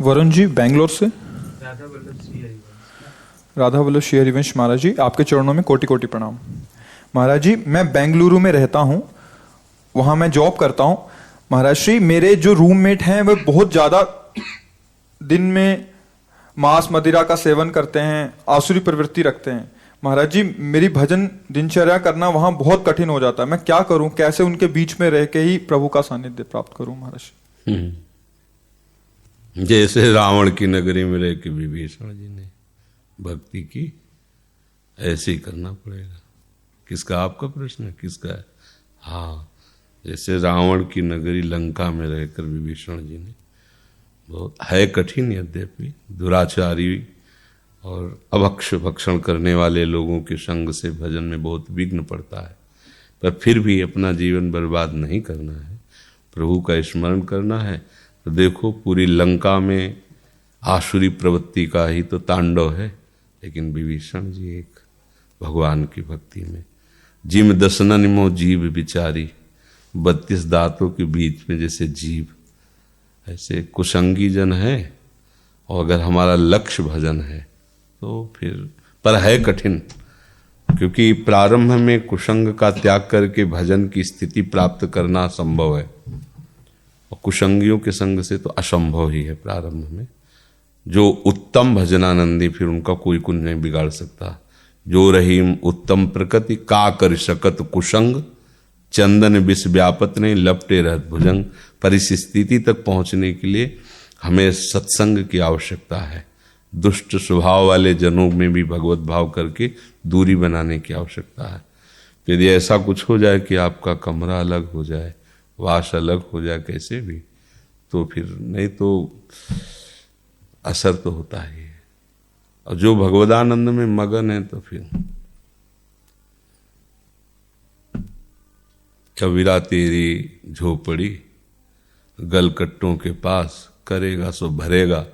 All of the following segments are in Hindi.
वरुण जी बेंगलोर से। राधा वल्लभ श्री हरिवंश महाराज जी, आपके चरणों में कोटि कोटि प्रणाम। महाराज जी, मैं बेंगलुरु में रहता हूँ, वहाँ मैं जॉब करता हूँ। महाराज श्री, मेरे जो रूममेट हैं वे बहुत ज़्यादा दिन में मांस मदिरा का सेवन करते हैं, आसुरी प्रवृत्ति रखते हैं। महाराज जी, मेरी भजन दिनचर्या करना वहाँ बहुत कठिन हो जाता है। मैं क्या करूँ, कैसे उनके बीच में रह के ही प्रभु का सानिध्य प्राप्त करूँ महाराज श्री? जैसे रावण की नगरी में रह के विभीषण जी ने भक्ति की, ऐसे ही करना पड़ेगा। किसका? आपका प्रश्न है, किसका है? हाँ, जैसे रावण की नगरी लंका में रहकर विभीषण जी ने, बहुत है कठिन यद्यपि, दुराचारी और अभक्ष भक्षण करने वाले लोगों के संग से भजन में बहुत विघ्न पड़ता है, पर फिर भी अपना जीवन बर्बाद नहीं करना है, प्रभु का स्मरण करना है। तो देखो, पूरी लंका में आसुरी प्रवृत्ति का ही तो तांडव है, लेकिन विभीषण जी एक भगवान की भक्ति में, जिम दसनन मो जीव विचारी, 32 दांतों के बीच में जैसे जीव, ऐसे कुसंगी जन है। और अगर हमारा लक्ष्य भजन है तो फिर, पर है कठिन, क्योंकि प्रारंभ में कुसंग का त्याग करके भजन की स्थिति प्राप्त करना संभव है, और कुसंगियों के संग से तो असंभव ही है प्रारंभ में। जो उत्तम भजनानंदी, फिर उनका कोई कुछ नहीं बिगाड़ सकता। जो रहीम उत्तम प्रकृति का कर सकत कुसंग, चंदन विष व्यापत नहीं लपटे रहत भुजंग। पर इस स्थिति तक पहुंचने के लिए हमें सत्संग की आवश्यकता है। दुष्ट स्वभाव वाले जनों में भी भगवत भाव करके दूरी बनाने की आवश्यकता है। यदि ऐसा कुछ हो जाए कि आपका कमरा अलग हो जाए, वास अलग हो जाए, कैसे भी, तो फिर नहीं तो असर तो होता ही है। और जो भगवदानंद में मगन है तो फिर कबीरा तेरी झोपड़ी गलकट्टों के पास, करेगा सो भरेगा,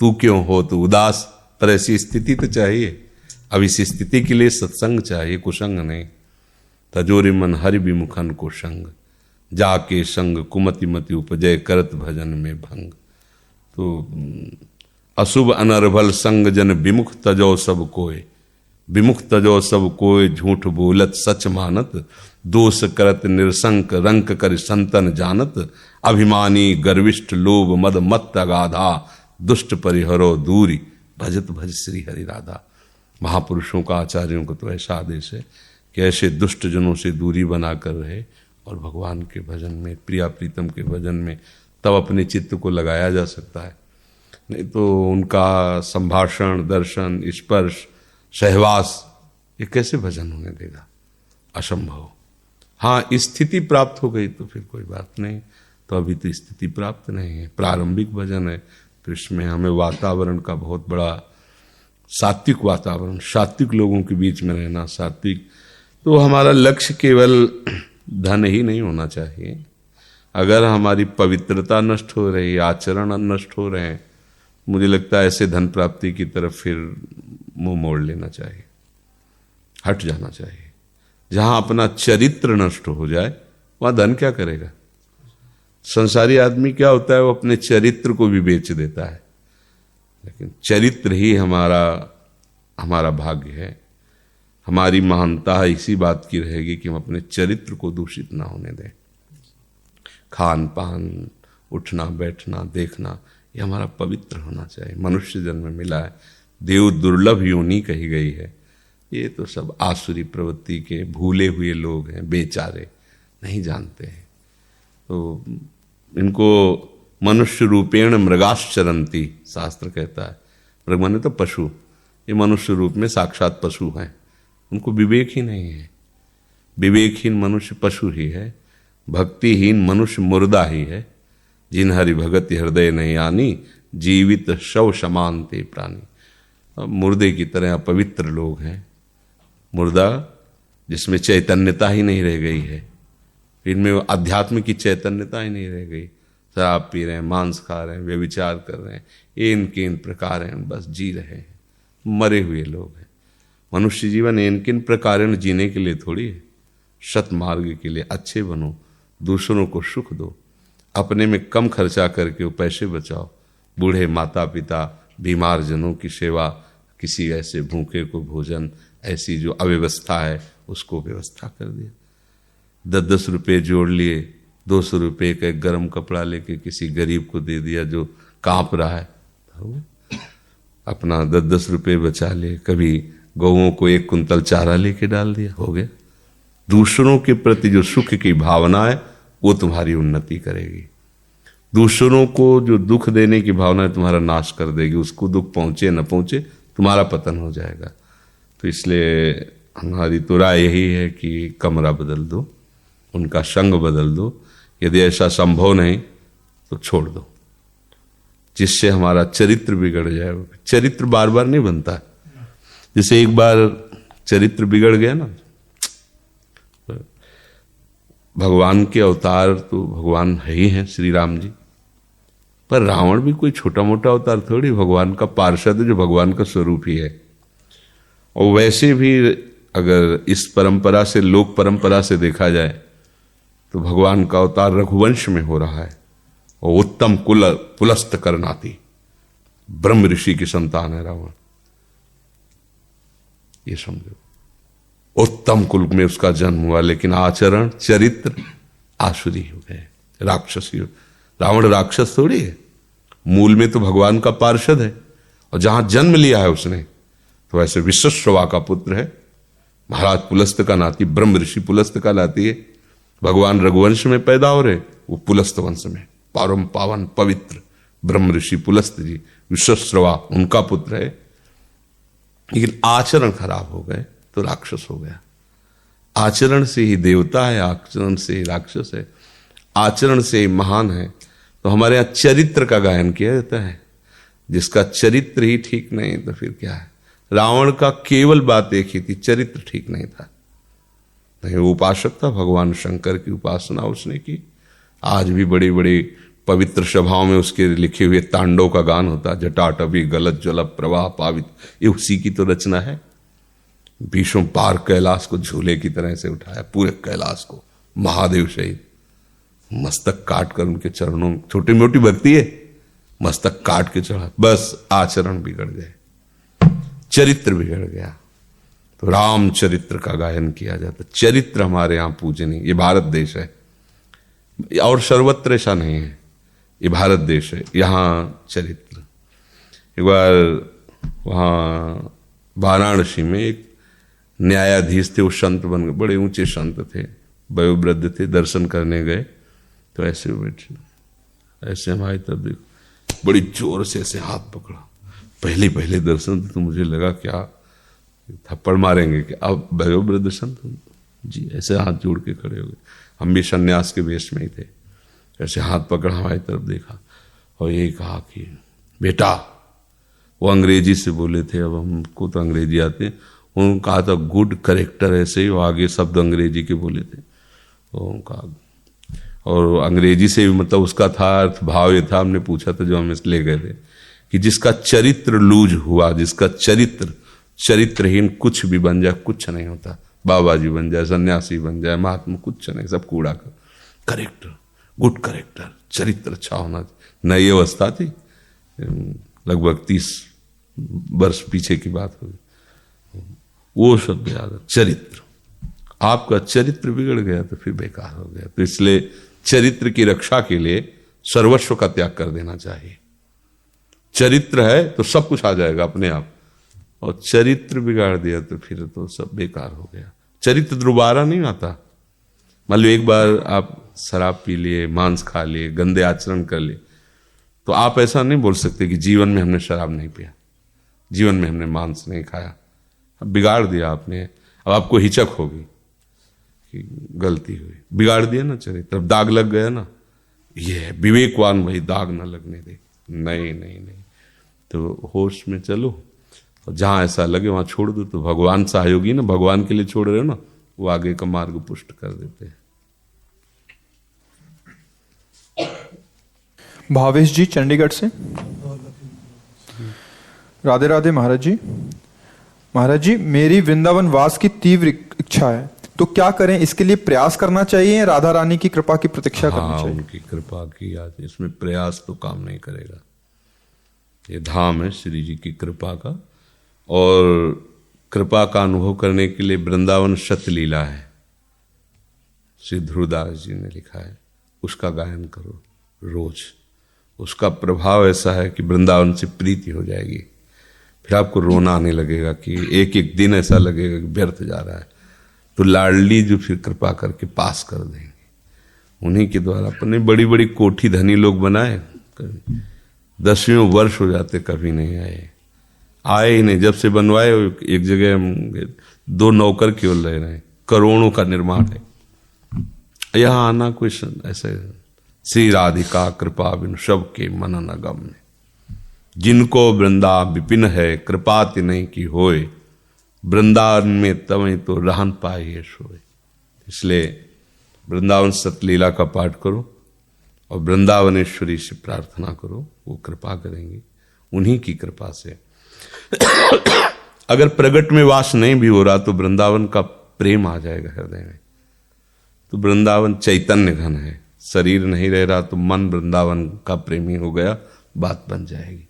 तू क्यों हो तू उदास। पर ऐसी स्थिति तो चाहिए। अब इस स्थिति के लिए सत्संग चाहिए, कुसंग नहीं। तजोरे मन हरि विमुखन को संग, जाके संग कुमति मति उपजय करत भजन में भंग। तो अशुभ अनर्भल संग जन विमुख तजो सब कोय, विमुख तजो सब कोय झूठ बोलत सच मानत, दोष करत निरसंक रंक कर संतन जानत, अभिमानी गर्विष्ठ लोभ मद मत अगाधा, दुष्ट परिहरो दूरी भजत भज श्री हरि राधा। महापुरुषों का, आचार्यों का तो ऐसा आदेश है कि ऐसे दुष्ट जनों से दूरी बनाकर रहे और भगवान के भजन में, प्रिया प्रीतम के भजन में, तब अपने चित्त को लगाया जा सकता है। नहीं तो उनका संभाषण, दर्शन, स्पर्श, सहवास, ये कैसे भजन होने देगा? असंभव। हाँ, स्थिति प्राप्त हो गई तो फिर कोई बात नहीं, तो अभी तो स्थिति प्राप्त नहीं है, प्रारंभिक भजन है। तो इसमें हमें वातावरण का बहुत बड़ा, सात्विक वातावरण, सात्विक लोगों के बीच में रहना, सात्विक। तो हमारा लक्ष्य केवल धन ही नहीं होना चाहिए। अगर हमारी पवित्रता नष्ट हो रही है, आचरण नष्ट हो रहे हैं, मुझे लगता है ऐसे धन प्राप्ति की तरफ फिर मुंह मोड़ लेना चाहिए, हट जाना चाहिए। जहां अपना चरित्र नष्ट हो जाए वहां धन क्या करेगा? संसारी आदमी क्या होता है, वो अपने चरित्र को भी बेच देता है। लेकिन चरित्र ही हमारा भाग्य है। हमारी महानता इसी बात की रहेगी कि हम अपने चरित्र को दूषित ना होने दें। खान पान, उठना बैठना, देखना, ये हमारा पवित्र होना चाहिए। मनुष्य जन्म मिला है, देव दुर्लभ योनि कही गई है। ये तो सब आसुरी प्रवृत्ति के भूले हुए लोग हैं, बेचारे नहीं जानते हैं। तो इनको मनुष्य रूपेण मृगाश्चरंती, शास्त्र कहता है। मृग माने तो पशु, ये मनुष्य रूप में साक्षात पशु हैं। उनको विवेक ही नहीं है। विवेकहीन मनुष्य पशु ही है, भक्तिहीन मनुष्य मुर्दा ही है। जिन हरि भगत हृदय नहीं आनी, जीवित शव समान ते प्राणी। अब मुर्दे की तरह अपवित्र लोग हैं, मुर्दा जिसमें चैतन्यता ही नहीं रह गई है, इनमें अध्यात्म की चैतन्यता ही नहीं रह गई। शराब पी रहे हैं, मांस खा रहे हैं, व्यभिचार कर रहे हैं, इन किन प्रकार हैं, बस जी रहे हैं, मरे हुए लोग हैं। मनुष्य जीवन इन किन प्रकार जीने के लिए थोड़ी है, सतमार्ग के लिए। अच्छे बनो, दूसरों को सुख दो, अपने में कम खर्चा करके वो पैसे बचाओ, बूढ़े माता पिता, बीमार जनों की सेवा, किसी ऐसे भूखे को भोजन, ऐसी जो अव्यवस्था है उसको व्यवस्था कर दिया। 10-10 रुपये जोड़ लिए, 200 रुपये का एक गर्म कपड़ा लेके किसी गरीब को दे दिया जो कांप रहा है, अपना 10-10 रुपये बचा लिए। कभी गौओं को 1 कुंतल चारा लेके डाल दिया, हो गया। दूसरों के प्रति जो सुख की भावना है वो तुम्हारी उन्नति करेगी। दूसरों को जो दुख देने की भावना है तुम्हारा नाश कर देगी। उसको दुख पहुंचे न पहुंचे तुम्हारा पतन हो जाएगा। तो इसलिए हमारी तो राय यही है कि कमरा बदल दो, उनका संग बदल दो। यदि ऐसा संभव नहीं तो छोड़ दो, जिससे हमारा चरित्र बिगड़ जाए। चरित्र बार बार नहीं बनता। जैसे एक बार चरित्र बिगड़ गया ना, भगवान के अवतार तो भगवान है ही हैं, श्री राम जी, पर रावण भी कोई छोटा मोटा अवतार थोड़ी, भगवान का पार्षद है जो भगवान का स्वरूप ही है। और वैसे भी अगर इस परंपरा से, लोक परंपरा से देखा जाए तो भगवान का अवतार रघुवंश में हो रहा है। और उत्तम कुल पुलस्त करनाती, ब्रह्म ऋषि की संतान है रावण, ये समझो। उत्तम कुल में उसका जन्म हुआ, लेकिन आचरण चरित्र आसुरी हो गए, राक्षसी हो। रावण राक्षस थोड़ी है, मूल में तो भगवान का पार्षद है। और जहां जन्म लिया है उसने, तो वैसे विश्वश्रवा का पुत्र है, महाराज पुलस्त का नाती, ब्रह्म ऋषि पुलस्त का नाती है। भगवान रघुवंश में पैदा हो रहे, वो पुलस्त वंश में, परम पावन पवित्र ब्रह्म ऋषि पुलस्त जी, विश्वश्रवा उनका पुत्र है। लेकिन आचरण खराब हो गए तो राक्षस हो गया। आचरण से ही देवता है, आचरण से ही राक्षस है, आचरण से ही महान है। तो हमारे यहां चरित्र का गायन किया जाता है। जिसका चरित्र ही ठीक नहीं तो फिर क्या है। रावण का केवल बात एक ही थी, चरित्र ठीक नहीं था। नहीं, वो उपासक था, भगवान शंकर की उपासना उसने की। आज भी बड़ी बड़ी पवित्र सभाओं में उसके लिखे हुए तांडव का गान होता, जटाटवी गलत जल प्रवाह पावित, ये उसी की तो रचना है। भीष्म पार कैलाश को झूले की तरह से उठाया, पूरे कैलाश को महादेव सहित, मस्तक काट कर उनके चरणों में, छोटी मोटी भक्ति है, मस्तक काट के चढ़ा। बस आचरण बिगड़ गए, चरित्र बिगड़ गया। तो राम चरित्र का गायन किया जाता। चरित्र हमारे यहां पूजनीय, ये भारत देश है और सर्वत्र ऐसा नहीं है, ये भारत देश है, यहां चरित्र। एक बार वहां वाराणसी में एक न्यायाधीश थे, वो संत बन गए, बड़े ऊंचे संत थे, वयोवृद्ध थे। दर्शन करने गए तो ऐसे बैठे, ऐसे हमारी तरफ देखो, बड़ी जोर से ऐसे हाथ पकड़ा। पहले दर्शन तो मुझे लगा क्या थप्पड़ मारेंगे कि अब वयोवृद्ध संत जी, ऐसे हाथ जोड़ के खड़े हो गए। हम भी सन्यास के वेश में ही थे। ऐसे हाथ पकड़ा, हमारी तरफ देखा और यही कहा कि बेटा, वो अंग्रेजी से बोले थे, अब हमको तो अंग्रेजी आते, उन्होंने कहा था गुड करेक्टर, ऐसे ही वो आगे शब्द अंग्रेजी के बोले थे। तो उनका और अंग्रेजी से भी मतलब उसका था अर्थ, भाव ये था, हमने पूछा था जो हम ले गए थे कि जिसका चरित्र लूज हुआ, जिसका चरित्रहीन कुछ भी बन जाए, कुछ नहीं होता। बाबा जी बन जाए, सन्यासी बन जाए, महात्मा, कुछ नहीं, सब कूड़ा कर। करेक्टर, गुड करेक्टर, चरित्र अच्छा होना। नई अवस्था थी, लगभग 30 वर्ष पीछे की बात होगी, वो शब्द याद। चरित्र, आपका चरित्र बिगड़ गया तो फिर बेकार हो गया। तो इसलिए चरित्र की रक्षा के लिए सर्वस्व का त्याग कर देना चाहिए। चरित्र है तो सब कुछ आ जाएगा अपने आप, और चरित्र बिगाड़ दिया तो फिर तो सब बेकार हो गया। चरित्र दोबारा नहीं आता। मान लो एक बार आप शराब पी लिए, मांस खा लिए, गंदे आचरण कर लिए, तो आप ऐसा नहीं बोल सकते कि जीवन में हमने शराब नहीं पिया, जीवन में हमने मांस नहीं खाया। अब बिगाड़ दिया आपने, अब आपको हिचक होगी कि गलती हुई, बिगाड़ दिया ना चरित्र, अब दाग लग गया ना। ये है विवेकवान, वही दाग ना लगने दे। नहीं नहीं नहीं, तो होश में चलो, और जहां ऐसा लगे वहां छोड़ दो। तो भगवान सहयोगी ना, भगवान के लिए छोड़ रहे हो ना, वो आगे का मार्ग पुष्ट कर देते हैं। भावेश जी चंडीगढ़ से। राधे राधे महाराज जी। महाराज जी, मेरी वृंदावन वास की तीव्र इच्छा है, तो क्या करें? इसके लिए प्रयास करना चाहिए, राधा रानी की कृपा की प्रतीक्षा करनी चाहिए? उनकी कृपा की आज, इसमें प्रयास तो काम नहीं करेगा। ये धाम है श्री जी की कृपा का, और कृपा का अनुभव करने के लिए वृंदावन शतलीला है, श्री ध्रुवदास जी ने लिखा है, उसका गायन करो रोज। उसका प्रभाव ऐसा है कि वृंदावन से प्रीति हो जाएगी, फिर आपको रोना आने लगेगा कि एक एक दिन ऐसा लगेगा कि व्यर्थ जा रहा है। तो लाडली जो फिर कृपा करके पास कर देंगे, उन्हीं के द्वारा। अपने बड़ी बड़ी कोठी धनी लोग बनाए, कभी 10वें वर्ष हो जाते कभी नहीं आए ही नहीं। जब से बनवाए एक जगह हम 2 नौकर केवल रह रहे हैं, करोड़ों का निर्माण है। यहाँ आना कोई ऐसे श्री राधिका कृपा बिन सब के मन न गम्य, जिनको वृंदा विपिन है कृपा तिन्हीं की होए, वृंदावन में तवें तो रहन पाए सोए। इसलिए वृंदावन सतलीला का पाठ करो और वृंदावनेश्वरी से प्रार्थना करो, वो कृपा करेंगी, उन्हीं की कृपा से। अगर प्रगट में वास नहीं भी हो रहा तो वृंदावन का प्रेम आ जाएगा हृदय में। तो वृंदावन चैतन्य घन है, शरीर नहीं रह रहा तो मन वृंदावन का प्रेमी हो गया, बात बन जाएगी।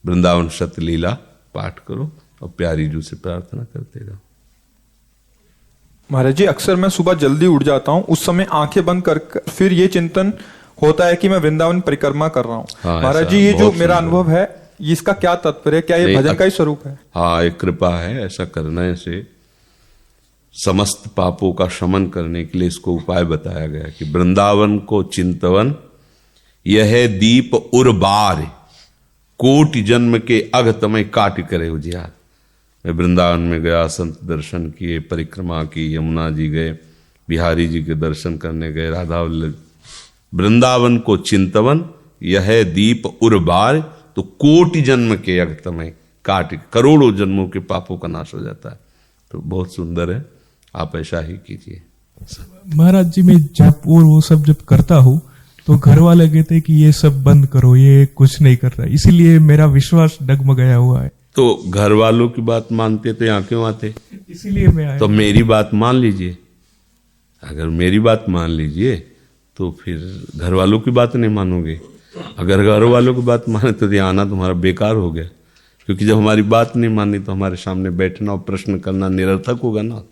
वृंदावन शतलीला पाठ करो और प्यारी जू से प्रार्थना करते रहो। महाराज जी, अक्सर मैं सुबह जल्दी उठ जाता हूँ, उस समय आंखें बंद कर फिर ये चिंतन होता है कि मैं वृंदावन परिक्रमा कर रहा हूँ। हाँ, महाराज जी, ये जो मेरा अनुभव है, इसका क्या तात्पर्य है? क्या ये भजन का ही स्वरूप है? हाँ, एक कृपा है। ऐसा करने से समस्त पापों का शमन करने के लिए इसको उपाय बताया गया कि वृंदावन को चिंतवन यह दीप उर्बार, कोटि जन्म के अघ तमय काट करे उजियार। मैं वृंदावन में गया, संत दर्शन किए, परिक्रमा की, यमुना जी गए, बिहारी जी के दर्शन करने गए, राधा वल्लभ। वृंदावन को चिंतवन यह दीप उर्बार, तो कोटि जन्म के अघ तमय काट, करोड़ों जन्मों के पापों का नाश हो जाता है। तो बहुत सुंदर है, आप ऐसा ही कीजिए। महाराज जी, मैं जब और वो सब जब करता हूँ तो घर वाले कहते हैं कि ये सब बंद करो, ये कुछ नहीं कर रहा, इसीलिए मेरा विश्वास डगमगाया हुआ है। तो घर वालों की बात मानते तो यहाँ क्यों आते? इसीलिए मैं आया। तो मेरी बात मान लीजिए। अगर मेरी बात मान लीजिए तो फिर घर वालों की बात नहीं मानोगे। अगर घर वालों की बात माने तो यहाँ आना तुम्हारा बेकार हो गया, क्योंकि जब हमारी बात नहीं मानी तो हमारे सामने बैठना और प्रश्न करना निरर्थक होगा ना।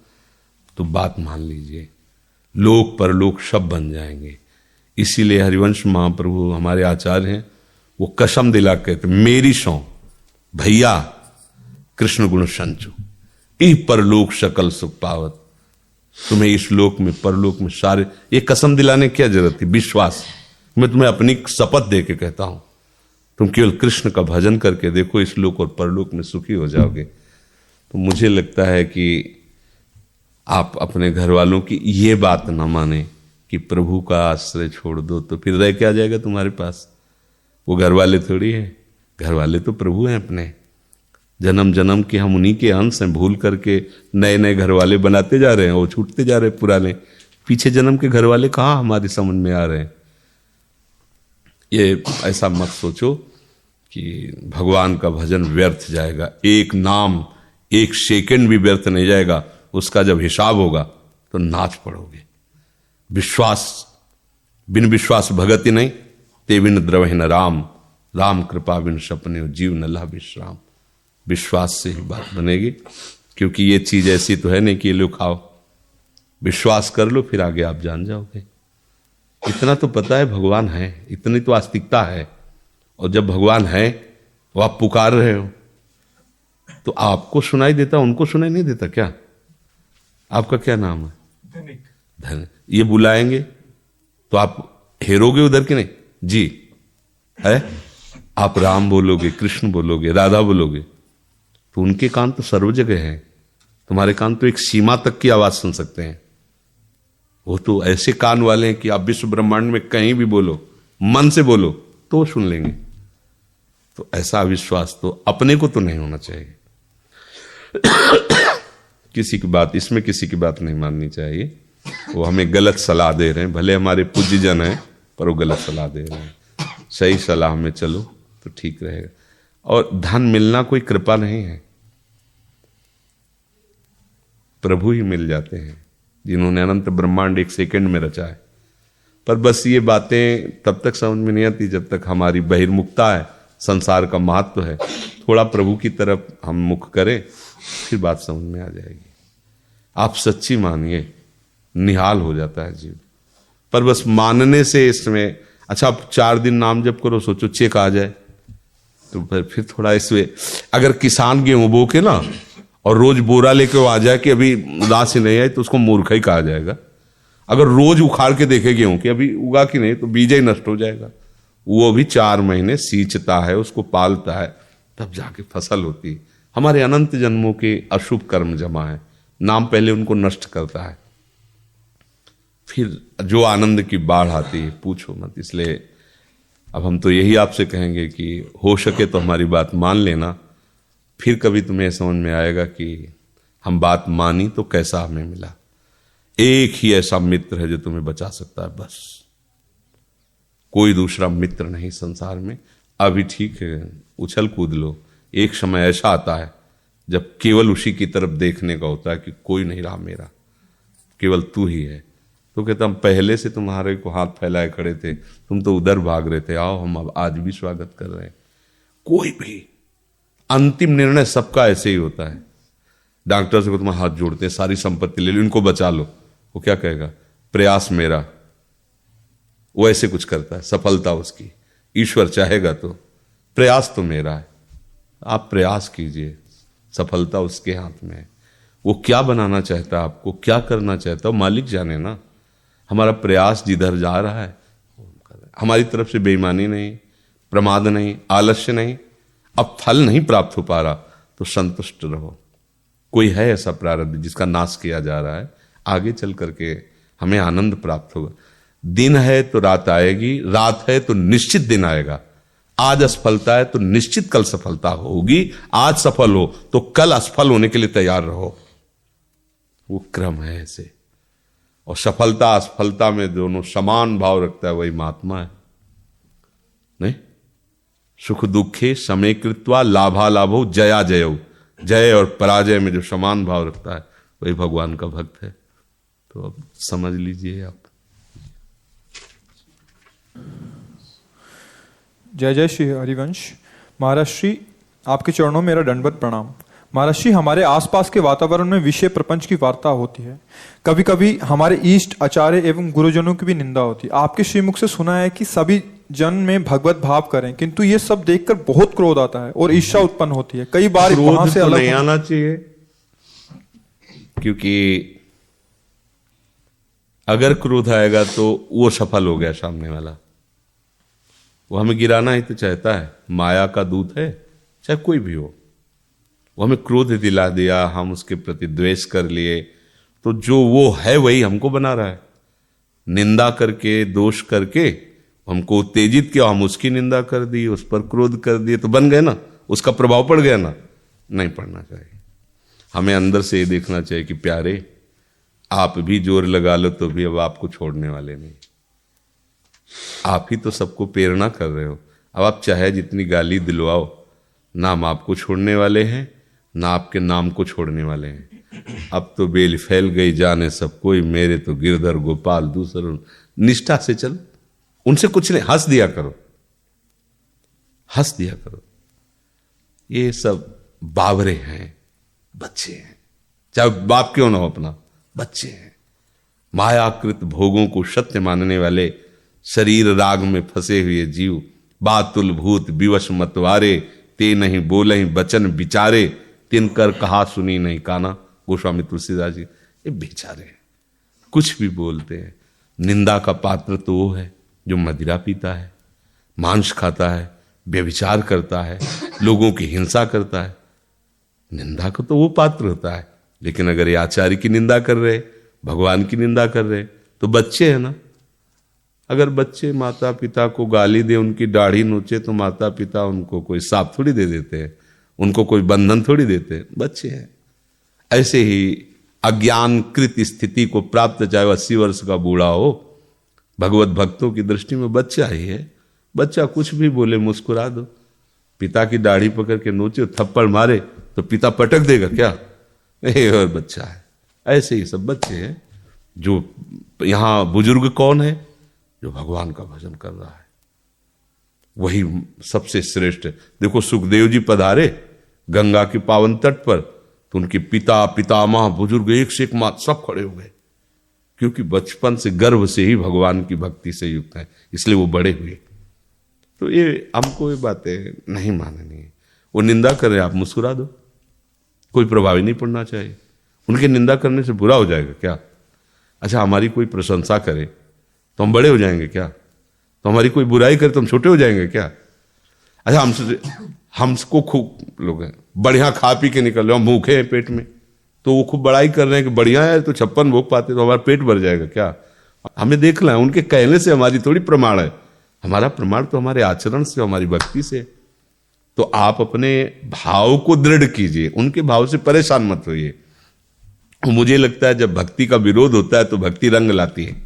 तो बात मान लीजिए, लोक परलोक सब बन जाएंगे। इसीलिए हरिवंश महाप्रभु हमारे आचार्य हैं, वो कसम दिला कहते मेरी सौं भैया कृष्ण गुण संचो, ई परलोक सकल सुख पावत। तुम्हें इस लोक में परलोक में सारे, ये कसम दिलाने क्या जरूरत थी? विश्वास। मैं तुम्हें अपनी शपथ दे के कहता हूं, तुम केवल कृष्ण का भजन करके देखो, इस लोक और परलोक में सुखी हो जाओगे। तो मुझे लगता है कि आप अपने घर वालों की ये बात न माने कि प्रभु का आश्रय छोड़ दो, तो फिर रह क्या जाएगा तुम्हारे पास? वो घर वाले थोड़ी है, घर वाले तो प्रभु हैं अपने। जन्म जन्म के हम उन्हीं के अंश हैं, भूल करके नए नए घर वाले बनाते जा रहे हैं, वो छूटते जा रहे हैं पुराने। पीछे जन्म के घर वाले कहाँ हमारी समझ में आ रहे हैं? ये ऐसा मत सोचो कि भगवान का भजन व्यर्थ जाएगा। एक नाम, एक सेकंड भी व्यर्थ नहीं जाएगा। उसका जब हिसाब होगा तो नाच पड़ोगे। विश्वास, बिन विश्वास भगति नहीं, ते बिन द्रवहि न राम, राम कृपा बिन सपने जीव न ला विश्राम। विश्वास से ही बात बनेगी, क्योंकि ये चीज ऐसी तो है नहीं कि ये लो खाओ। विश्वास कर लो, फिर आगे आप जान जाओगे। इतना तो पता है भगवान है, इतनी तो आस्तिकता है। और जब भगवान है वो आप पुकार रहे हो तो आपको सुनाई देता, उनको सुनाई नहीं देता क्या? आपका क्या नाम है? धन। ये बुलाएंगे तो आप हेरोगे उधर की नहीं? जी है। आप राम बोलोगे, कृष्ण बोलोगे, राधा बोलोगे, तो उनके कान तो सर्व जगह हैं। तुम्हारे कान तो एक सीमा तक की आवाज सुन सकते हैं। वो तो ऐसे कान वाले हैं कि आप विश्व ब्रह्मांड में कहीं भी बोलो, मन से बोलो तो सुन लेंगे। तो ऐसा विश्वास तो अपने को तो नहीं होना चाहिए। किसी की बात, इसमें किसी की बात नहीं माननी चाहिए। वो हमें गलत सलाह दे रहे हैं, भले हमारे पूज्यजन हैं, पर वो गलत सलाह दे रहे हैं। सही सलाह में चलो तो ठीक रहेगा। और धन मिलना कोई कृपा नहीं है, प्रभु ही मिल जाते हैं जिन्होंने अनंत ब्रह्मांड एक सेकंड में रचा है। पर बस ये बातें तब तक समझ में नहीं आती जब तक हमारी बहिर्मुखता है, संसार का महत्व है, थोड़ा प्रभु की तरफ हम मुख करें, फिर बात समझ में आ जाएगी। आप सच्ची मानिए, निहाल हो जाता है जीव। पर बस मानने से इसमें, अच्छा आप 4 दिन नाम जप करो, सोचो चेक आ जाए, तो फिर थोड़ा इसमें, अगर किसान गेहूं बो के ना और रोज बोरा लेके वो आ जाए कि अभी उदास ही नहीं है, तो उसको मूर्ख ही कहा जाएगा। अगर रोज उखाड़ के देखे गेहूं कि अभी उगा कि नहीं, तो बीज ही नष्ट हो जाएगा। वो भी 4 महीने सींचता है, उसको पालता है, तब जाके फसल होती है। हमारे अनंत जन्मों के अशुभ कर्म जमा है, नाम पहले उनको नष्ट करता है, फिर जो आनंद की बाढ़ आती है पूछो मत। इसलिए अब हम तो यही आपसे कहेंगे कि हो सके तो हमारी बात मान लेना, फिर कभी तुम्हें समझ में आएगा कि हम बात मानी तो कैसा हमें मिला। एक ही ऐसा मित्र है जो तुम्हें बचा सकता है, बस कोई दूसरा मित्र नहीं संसार में। अभी ठीक है, उछल कूद लो, एक समय ऐसा आता है जब केवल उसी की तरफ देखने का होता है कि कोई नहीं रहा मेरा, केवल तू ही है। तो कहता हम पहले से तुम्हारे को हाथ फैलाए खड़े थे, तुम तो उधर भाग रहे थे, आओ हम अब आज भी स्वागत कर रहे हैं। कोई भी अंतिम निर्णय सबका ऐसे ही होता है। डॉक्टर से को तुम हाथ जोड़ते हैं, सारी संपत्ति ले लो, इनको बचा लो, वो क्या कहेगा? प्रयास मेरा। वो ऐसे कुछ करता है, सफलता उसकी। ईश्वर चाहेगा तो, प्रयास तो मेरा है, आप प्रयास कीजिए, सफलता उसके हाथ में है। वो क्या बनाना चाहता है, आपको क्या करना चाहता है, मालिक जाने ना। हमारा प्रयास जिधर जा रहा है, हमारी तरफ से बेईमानी नहीं, प्रमाद नहीं, आलस्य नहीं। अब फल नहीं प्राप्त हो पा रहा तो संतुष्ट रहो। कोई है ऐसा प्रारब्ध जिसका नाश किया जा रहा है, आगे चल करके हमें आनंद प्राप्त होगा। दिन है तो रात आएगी, रात है तो निश्चित दिन आएगा। आज असफलता है तो निश्चित कल सफलता होगी। आज सफल हो तो कल असफल होने के लिए तैयार रहो। वो क्रम है ऐसे। और सफलता असफलता में दोनों समान भाव रखता है, वही महात्मा है। नहीं, सुख दुखे समय कृत्वा लाभा लाभो जया जयो, जय और पराजय में जो समान भाव रखता है वही भगवान का भक्त है। तो अब समझ लीजिए आप। जय जय श्री हरिवंश। महाराज श्री, आपके चरणों में मेरा दंडवत प्रणाम। महाराज श्री, हमारे आसपास के वातावरण में विषय प्रपंच की वार्ता होती है। कभी कभी हमारे इष्ट, आचार्य एवं गुरुजनों की भी निंदा होती है। आपके श्रीमुख से सुना है कि सभी जन में भगवत भाव करें, किंतु ये सब देखकर बहुत क्रोध आता है और ईर्ष्या उत्पन्न होती है। कई बार वहां से अलग नहीं आना चाहिए, क्योंकि अगर क्रोध आएगा तो वो सफल हो गया सामने वाला। वो हमें गिराना ही तो चाहता है, माया का दूत है, चाहे कोई भी हो। वो हमें क्रोध दिला दिया, हम उसके प्रति द्वेष कर लिए, तो जो वो है वही हमको बना रहा है। निंदा करके, दोष करके हमको उत्तेजित किया, हम उसकी निंदा कर दी, उस पर क्रोध कर दिए, तो बन गए ना, उसका प्रभाव पड़ गया ना। नहीं पड़ना चाहिए। हमें अंदर से ये देखना चाहिए कि प्यारे, आप भी जोर लगा लो तो भी अब आपको छोड़ने वाले नहीं। आप ही तो सबको प्रेरणा कर रहे हो। अब आप चाहे जितनी गाली दिलवाओ, ना हम आपको छोड़ने वाले हैं, ना आपके नाम को छोड़ने वाले हैं। अब तो बेल फैल गई, जाने सब कोई, मेरे तो गिरधर गोपाल दूसरों। निष्ठा से चल, उनसे कुछ नहीं, हंस दिया करो, हंस दिया करो। ये सब बावरे हैं, बच्चे हैं, चाहे बाप क्यों ना हो अपना, बच्चे हैं। मायाकृत भोगों को सत्य मानने वाले, शरीर राग में फंसे हुए जीव, बातुल भूत विवश मतवारे, ते नहीं बोले ही बचन बिचारे, तिनकर कहा सुनी नहीं काना। गोस्वामी तुलसीदास जी, ये बेचारे हैं, कुछ भी बोलते हैं। निंदा का पात्र तो वो है जो मदिरा पीता है, मांस खाता है, व्यभिचार करता है, लोगों की हिंसा करता है। निंदा का तो वो पात्र होता है। लेकिन अगर ये आचार्य की निंदा कर रहे, भगवान की निंदा कर रहे, तो बच्चे हैं ना। अगर बच्चे माता पिता को गाली दे, उनकी दाढ़ी नोचे, तो माता पिता उनको कोई साफ थोड़ी दे देते हैं, उनको कोई बंधन थोड़ी देते हैं, बच्चे हैं। ऐसे ही अज्ञानकृत स्थिति को प्राप्त, चाहे 80 वर्ष का बूढ़ा हो, भगवत भक्तों की दृष्टि में बच्चा ही है। बच्चा कुछ भी बोले मुस्कुरा दो। पिता की दाढ़ी पकड़ के नोचे, थप्पड़ मारे तो पिता पटक देगा क्या? और बच्चा है। ऐसे ही सब बच्चे हैं। जो यहाँ बुजुर्ग कौन है? जो भगवान का भजन कर रहा है। वही सबसे श्रेष्ठ है। देखो सुखदेव जी पधारे गंगा के पावन तट पर, तो उनके पिता पितामह बुजुर्ग एक से एक मात सब खड़े हो गए, क्योंकि बचपन से गर्भ से ही भगवान की भक्ति से युक्त है, इसलिए वो बड़े हुए। तो ये हमको ये बातें नहीं माननी है। वो निंदा कर रहे आप मुस्कुरा दो, कोई प्रभाव नहीं पड़ना चाहिए। उनके निंदा करने से बुरा हो जाएगा क्या? अच्छा हमारी कोई प्रशंसा करे तो हम बड़े हो जाएंगे क्या? तो हमारी कोई बुराई करे तो हम छोटे हो जाएंगे क्या? अच्छा हमको खूब लोग हैं बढ़िया खा पी के निकल रहे, हम भूखे हैं पेट में, तो वो खूब बड़ाई कर रहे हैं कि बढ़िया है तो 56 भोग पाते, तो हमारा पेट भर जाएगा क्या? हमें देखना है, उनके कहने से हमारी थोड़ी प्रमाण है, हमारा प्रमाण तो हमारे आचरण से, हमारी भक्ति से। तो आप अपने भाव को दृढ़ कीजिए, उनके भाव से परेशान मत होइए। मुझे लगता है जब भक्ति का विरोध होता है तो भक्ति रंग लाती है।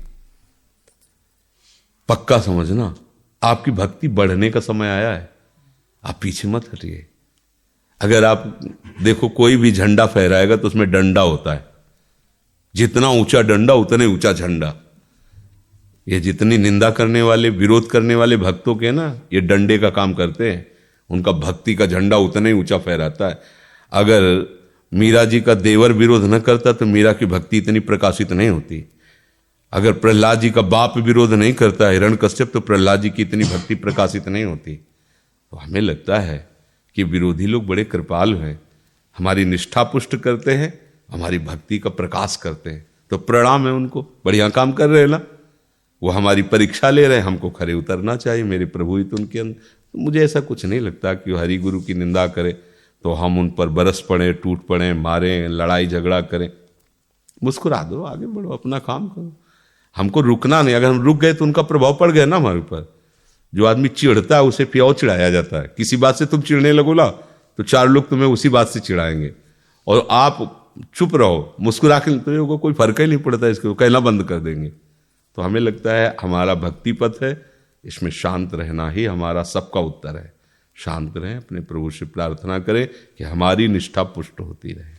पक्का समझना, आपकी भक्ति बढ़ने का समय आया है, आप पीछे मत हटिए। अगर आप देखो कोई भी झंडा फहराएगा तो उसमें डंडा होता है, जितना ऊंचा डंडा उतने ऊंचा झंडा। ये जितनी निंदा करने वाले, विरोध करने वाले भक्तों के ना, ये डंडे का काम करते हैं, उनका भक्ति का झंडा उतना ही ऊंचा फहराता है। अगर मीरा जी का देवर विरोध न करता तो मीरा की भक्ति इतनी प्रकाशित नहीं होती। अगर प्रहलाद जी का बाप विरोध नहीं करता हिरण्यकश्यप, तो प्रहलाद जी की इतनी भक्ति प्रकाशित नहीं होती। तो हमें लगता है कि विरोधी लोग बड़े कृपालु हैं, हमारी निष्ठा पुष्ट करते हैं, हमारी भक्ति का प्रकाश करते हैं। तो प्रणाम है उनको, बढ़िया काम कर रहे हैं ना, वो हमारी परीक्षा ले रहे हैं, हमको खरे उतरना चाहिए। मेरे प्रभु ही तो उनके अंदर। तो मुझे ऐसा कुछ नहीं लगता कि वो हरि गुरु की निंदा करे तो हम उन पर बरस पड़े, टूट पड़े, मारें, लड़ाई झगड़ा करें। मुस्कुरा दो, आगे बढ़ो, अपना काम करो, हमको रुकना नहीं। अगर हम रुक गए तो उनका प्रभाव पड़ गया ना हमारे ऊपर। जो आदमी चिढ़ता है उसे फिर और चिढ़ाया जाता है। किसी बात से तुम चिढ़ने लगो ना तो 4 लोग तुम्हें उसी बात से चिढ़ाएंगे, और आप चुप रहो, मुस्कुरा के तो कोई फर्क ही नहीं पड़ता, इसको कहना बंद कर देंगे। तो हमें लगता है हमारा भक्ति पथ है, इसमें शांत रहना ही हमारा सबका उत्तर है। शांत रहें, अपने प्रभु से प्रार्थना करें कि हमारी निष्ठा पुष्ट होती रहे।